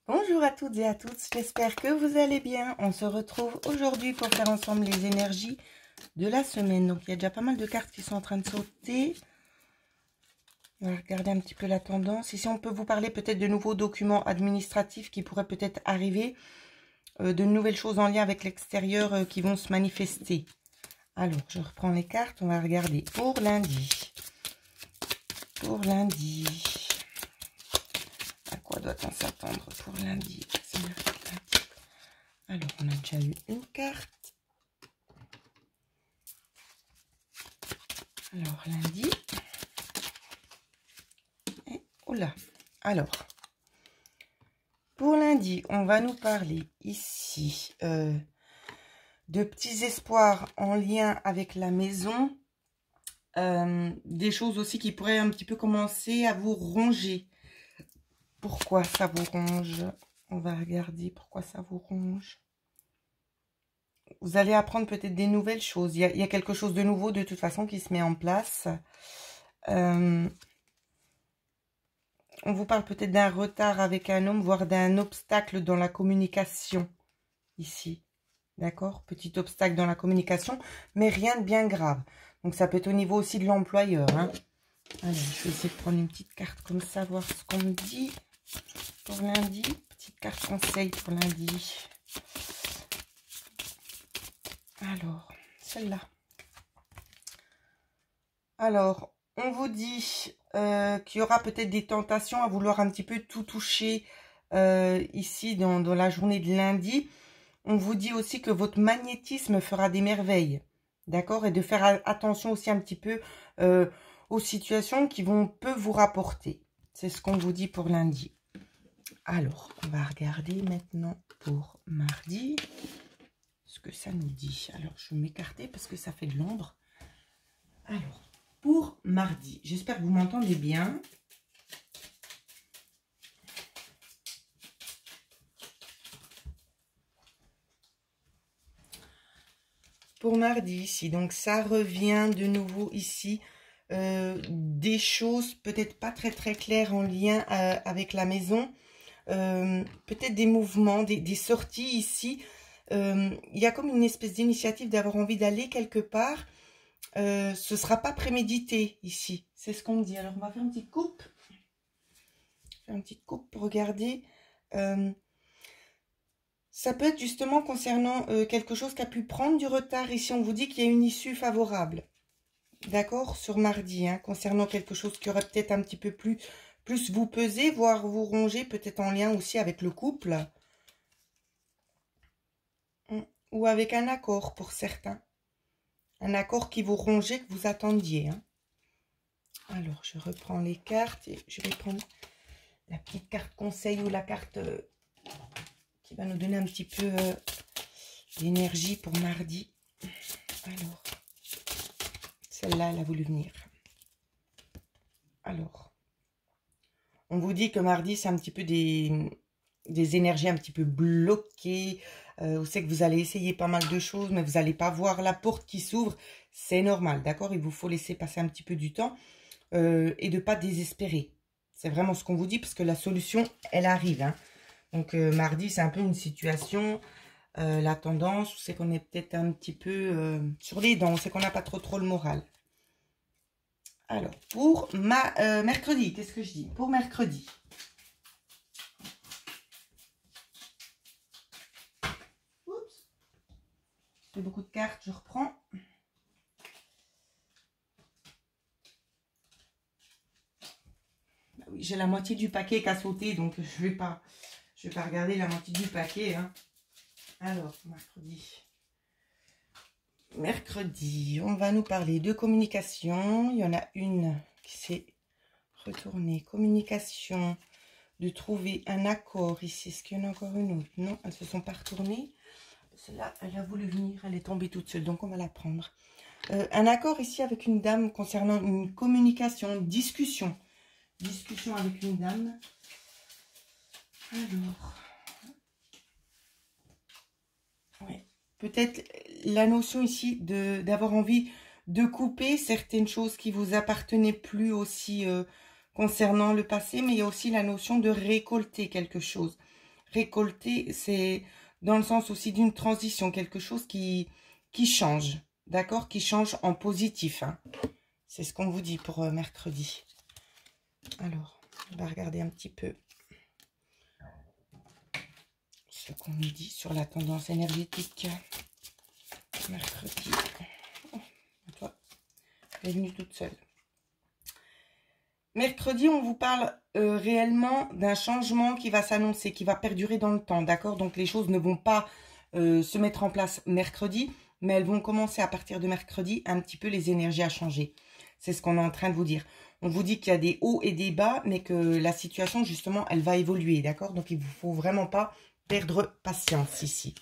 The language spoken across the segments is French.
Bonjour à toutes et à tous, j'espère que vous allez bien. On se retrouve aujourd'hui pour faire ensemble les énergies de la semaine. Donc il y a déjà pas mal de cartes qui sont en train de sauter. On va regarder un petit peu la tendance. Ici on peut vous parler peut-être de nouveaux documents administratifs qui pourraient peut-être arriver. De nouvelles choses en lien avec l'extérieur qui vont se manifester. Alors je reprends les cartes, on va regarder pour lundi. Pour lundi. À quoi doit-on s'attendre pour lundi? Alors, on a déjà eu une carte. Alors, lundi. Et, oula. Alors, pour lundi, on va nous parler ici de petits espoirs en lien avec la maison. Des choses aussi qui pourraient un petit peu commencer à vous ronger. Pourquoi ça vous ronge? On va regarder pourquoi ça vous ronge. Vous allez apprendre peut-être des nouvelles choses. Il y a quelque chose de nouveau de toute façon qui se met en place. On vous parle peut-être d'un retard avec un homme, voire d'un obstacle dans la communication. Ici. D'accord? Petit obstacle dans la communication, mais rien de bien grave. Donc ça peut être au niveau aussi de l'employeur. Hein. Allez, je vais essayer de prendre une petite carte comme ça, voir ce qu'on me dit pour lundi. Petite carte conseil pour lundi. Alors, celle-là. Alors, on vous dit qu'il y aura peut-être des tentations à vouloir un petit peu tout toucher ici dans la journée de lundi. On vous dit aussi que votre magnétisme fera des merveilles. D'accord? Et de faire attention aussi un petit peu aux situations qui peuvent vous rapporter. C'est ce qu'on vous dit pour lundi. Alors, on va regarder maintenant pour mardi. Ce que ça nous dit. Alors, je vais m'écarter parce que ça fait de l'ombre. Alors, pour mardi, j'espère que vous m'entendez bien. Pour mardi ici, donc ça revient de nouveau ici. Des choses peut-être pas très claires en lien avec la maison. Peut-être des mouvements, des sorties ici. Il y a comme une espèce d'initiative d'avoir envie d'aller quelque part. Ce ne sera pas prémédité ici. C'est ce qu'on me dit. Alors, on va faire une petite coupe. Faire une petite coupe pour regarder. Ça peut être justement concernant quelque chose qui a pu prendre du retard. Ici, on vous dit qu'il y a une issue favorable. D'accord? Sur mardi, hein, concernant quelque chose qui aurait peut-être un petit peu plus vous peser, voire vous ronger, peut-être en lien aussi avec le couple. Ou avec un accord pour certains. Un accord qui vous rongeait, que vous attendiez. Hein. Alors, je reprends les cartes et je vais prendre la petite carte conseil ou la carte qui va nous donner un petit peu d'énergie pour mardi. Alors, celle-là, elle a voulu venir. Alors, on vous dit que mardi, c'est un petit peu des énergies un petit peu bloquées. Vous savez que vous allez essayer pas mal de choses, mais vous n'allez pas voir la porte qui s'ouvre. C'est normal, d'accord? Il vous faut laisser passer un petit peu du temps et de ne pas désespérer. C'est vraiment ce qu'on vous dit, parce que la solution, elle arrive. Hein. Donc, mardi, c'est un peu une situation, la tendance, c'est qu'on est peut-être un petit peu sur les dents, c'est qu'on n'a pas trop le moral. Alors, pour mercredi, qu'est-ce que je dis? Pour mercredi. Oups. J'ai beaucoup de cartes, je reprends. Bah oui, j'ai la moitié du paquet qui a sauté, donc je vais pas regarder la moitié du paquet. Hein. Alors, mercredi. Mercredi, on va nous parler de communication. Il y en a une qui s'est retournée. Communication, de trouver un accord ici. Est-ce qu'il y en a encore une autre? Non, elles ne se sont pas retournées. Celle-là, elle a voulu venir. Elle est tombée toute seule, donc on va la prendre. Un accord ici avec une dame concernant une communication, une discussion. Discussion avec une dame. Alors... Ouais. Peut-être la notion ici d'avoir envie de couper certaines choses qui vous appartenaient plus aussi concernant le passé, mais il y a aussi la notion de récolter quelque chose. récolter, c'est dans le sens aussi d'une transition, quelque chose qui change, d'accord? Qui change en positif, hein. C'est ce qu'on vous dit pour mercredi. Alors, on va regarder un petit peu ce qu'on nous dit sur la tendance énergétique. Mercredi. Oh, toi, elle est venue toute seule. Mercredi, on vous parle réellement d'un changement qui va s'annoncer, qui va perdurer dans le temps, d'accord? Donc, les choses ne vont pas se mettre en place mercredi, mais elles vont commencer à partir de mercredi, un petit peu les énergies à changer. C'est ce qu'on est en train de vous dire. On vous dit qu'il y a des hauts et des bas, mais que la situation, justement, elle va évoluer, d'accord? Donc, il ne faut vraiment pas perdre patience ici.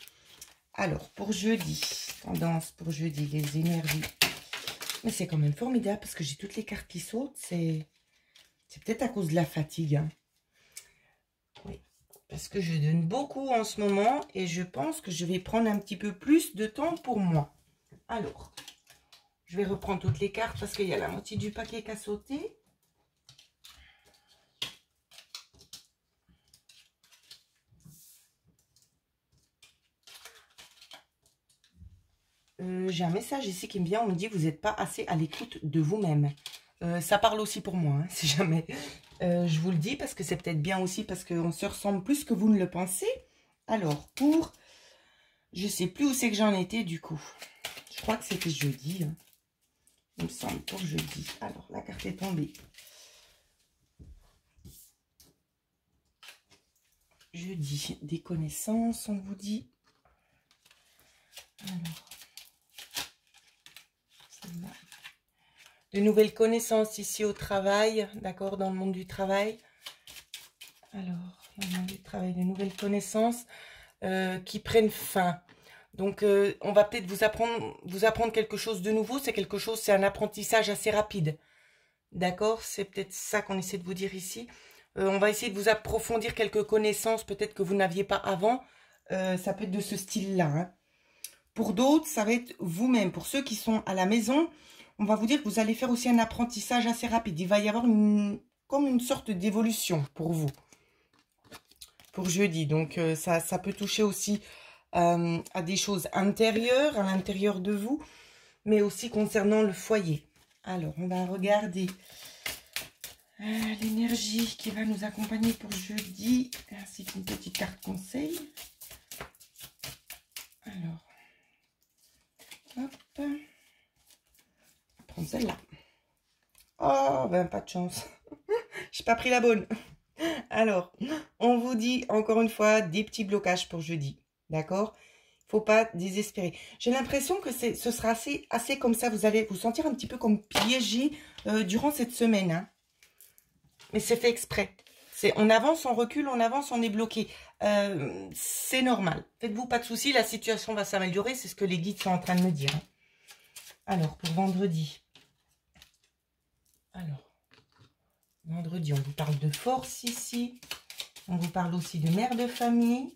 Alors, pour jeudi, tendance pour jeudi, les énergies. Mais c'est quand même formidable parce que j'ai toutes les cartes qui sautent. C'est peut-être à cause de la fatigue, hein. Oui, parce que je donne beaucoup en ce moment et je pense que je vais prendre un petit peu plus de temps pour moi. Alors, je vais reprendre toutes les cartes parce qu'il y a la moitié du paquet qui a sauté. J'ai un message ici qui me vient, on me dit que vous n'êtes pas assez à l'écoute de vous-même. Ça parle aussi pour moi, hein, si jamais. Je vous le dis parce que c'est peut-être bien aussi parce qu'on se ressemble plus que vous ne le pensez. Alors, pour... Je sais plus où c'est que j'en étais du coup. Je crois que c'était jeudi, hein. Il me semble pour jeudi. Alors, la carte est tombée. Jeudi, des connaissances, on vous dit. Alors, celle-là. De nouvelles connaissances ici au travail, d'accord, dans le monde du travail. Alors, dans le monde du travail, de nouvelles connaissances qui prennent fin. Donc, on va peut-être vous apprendre quelque chose de nouveau. C'est un apprentissage assez rapide. D'accord? C'est peut-être ça qu'on essaie de vous dire ici. On va essayer de vous approfondir quelques connaissances, peut-être que vous n'aviez pas avant. Ça peut être de ce style-là, hein. Pour d'autres, ça va être vous-même. Pour ceux qui sont à la maison, on va vous dire que vous allez faire aussi un apprentissage assez rapide. Il va y avoir comme une sorte d'évolution pour vous. Pour jeudi. Donc, ça peut toucher aussi à des choses intérieures, à l'intérieur de vous, mais aussi concernant le foyer. Alors, on va regarder l'énergie qui va nous accompagner pour jeudi, ainsi qu'une petite carte conseil. Alors, hop, on va prendre celle-là. Oh, ben pas de chance. J'ai pas pris la bonne. Alors, on vous dit encore une fois des petits blocages pour jeudi. D'accord? Il ne faut pas désespérer. J'ai l'impression que ce sera assez comme ça. Vous allez vous sentir un petit peu comme piégé durant cette semaine, hein. Mais c'est fait exprès. On avance, on recule, on avance, on est bloqué. C'est normal. Faites-vous pas de soucis, la situation va s'améliorer. C'est ce que les guides sont en train de me dire, hein. Alors, pour vendredi. Alors, vendredi, on vous parle de force ici. On vous parle aussi de mère de famille.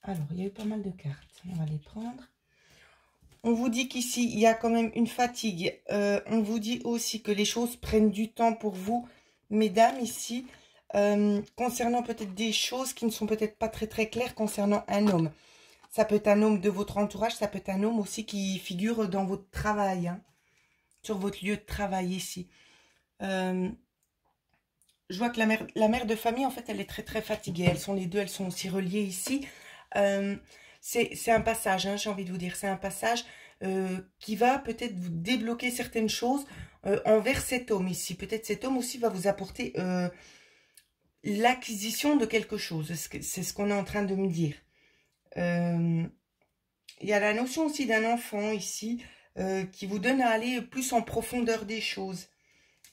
Alors, il y a eu pas mal de cartes. On va les prendre. On vous dit qu'ici, il y a quand même une fatigue. On vous dit aussi que les choses prennent du temps pour vous, mesdames, ici. Concernant peut-être des choses qui ne sont peut-être pas très très claires concernant un homme. Ça peut être un homme de votre entourage, ça peut être un homme aussi qui figure dans votre travail, hein, sur votre lieu de travail ici. Je vois que la mère de famille, en fait, elle est très très fatiguée. Elles sont les deux, elles sont aussi reliées ici. C'est un passage, hein, j'ai envie de vous dire. C'est un passage qui va peut-être vous débloquer certaines choses envers cet homme ici. Peut-être cet homme aussi va vous apporter l'acquisition de quelque chose. C'est ce qu'on est en train de me dire. Il y a la notion aussi d'un enfant ici qui vous donne à aller plus en profondeur des choses.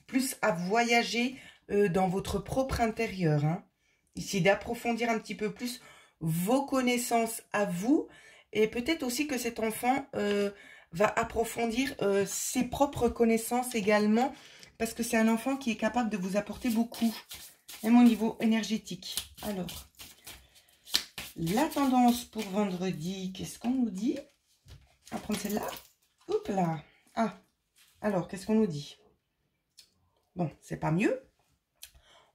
Plus à voyager dans votre propre intérieur, hein. Ici, d'approfondir un petit peu plus vos connaissances à vous. Et peut-être aussi que cet enfant va approfondir ses propres connaissances également. Parce que c'est un enfant qui est capable de vous apporter beaucoup. Même au niveau énergétique. Alors, la tendance pour vendredi, qu'est-ce qu'on nous dit? On va prendre celle-là. Oups là. Ah, alors, qu'est-ce qu'on nous dit? Bon, c'est pas mieux.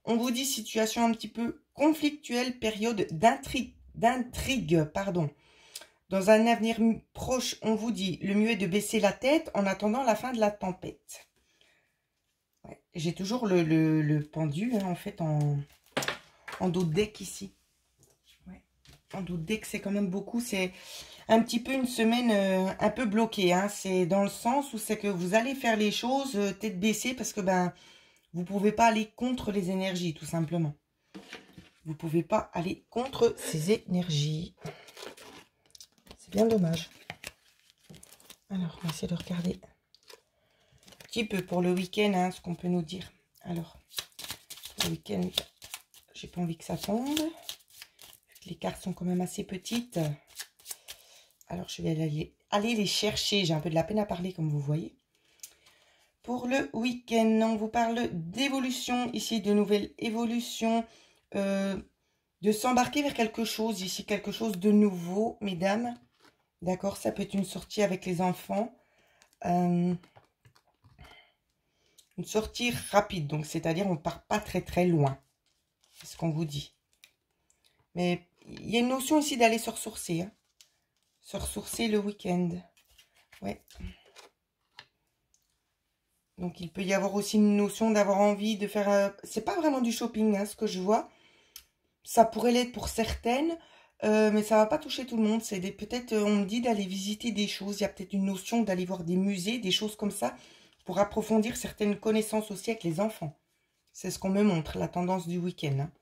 On vous dit situation un petit peu conflictuelle, période d'intrigue, pardon. Dans un avenir proche, on vous dit le mieux est de baisser la tête en attendant la fin de la tempête. Ouais. J'ai toujours le pendu, hein, en fait, en dos de deck ici. Ouais. En dos de deck, c'est quand même beaucoup. C'est un petit peu une semaine un peu bloquée. Hein. C'est dans le sens où c'est que vous allez faire les choses tête baissée parce que ben vous ne pouvez pas aller contre les énergies, tout simplement. Vous ne pouvez pas aller contre ces énergies. C'est bien dommage. Alors, on va essayer de regarder un petit peu pour le week-end, hein, ce qu'on peut nous dire. Alors, pour le week-end, j'ai pas envie que ça tombe. Les cartes sont quand même assez petites. Alors, je vais aller les chercher. J'ai un peu de la peine à parler, comme vous voyez. Pour le week-end, on vous parle d'évolution, ici, de nouvelles évolutions, de s'embarquer vers quelque chose, ici, quelque chose de nouveau, mesdames. D'accord, ça peut être une sortie avec les enfants. Une sortie rapide, donc c'est-à-dire on ne part pas très très loin. C'est ce qu'on vous dit. Mais il y a une notion ici d'aller se ressourcer. Hein. Se ressourcer le week-end. Ouais. Donc, il peut y avoir aussi une notion d'avoir envie de faire... c'est pas vraiment du shopping, hein, ce que je vois. Ça pourrait l'être pour certaines, mais ça va pas toucher tout le monde. C'est peut-être, on me dit d'aller visiter des choses. Il y a peut-être une notion d'aller voir des musées, des choses comme ça, pour approfondir certaines connaissances aussi avec les enfants. C'est ce qu'on me montre, la tendance du week-end. Hein.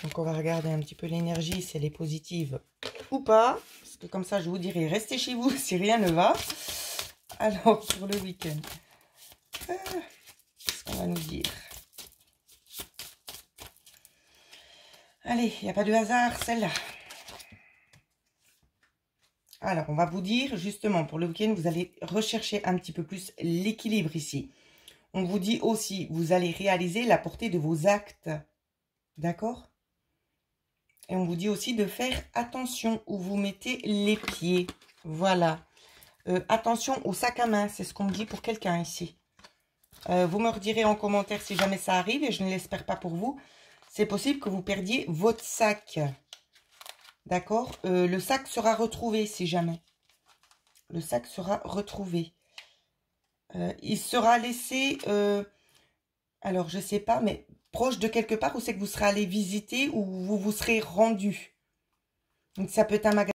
Donc, on va regarder un petit peu l'énergie, si elle est positive ou pas. Parce que comme ça, je vous dirai, restez chez vous si rien ne va. Alors, pour le week-end, qu'est-ce qu'on va nous dire? Allez, il n'y a pas de hasard, celle-là. Alors, on va vous dire, justement, pour le week-end, vous allez rechercher un petit peu plus l'équilibre ici. On vous dit aussi, vous allez réaliser la portée de vos actes. D'accord? Et on vous dit aussi de faire attention où vous mettez les pieds. Voilà. Attention au sac à main, c'est ce qu'on me dit pour quelqu'un ici. Vous me redirez en commentaire si jamais ça arrive, et je ne l'espère pas pour vous. C'est possible que vous perdiez votre sac. D'accord? Le sac sera retrouvé si jamais. Le sac sera retrouvé. Il sera laissé, alors je ne sais pas, mais proche de quelque part où c'est que vous serez allé visiter ou vous vous serez rendu. Donc ça peut être un magasin.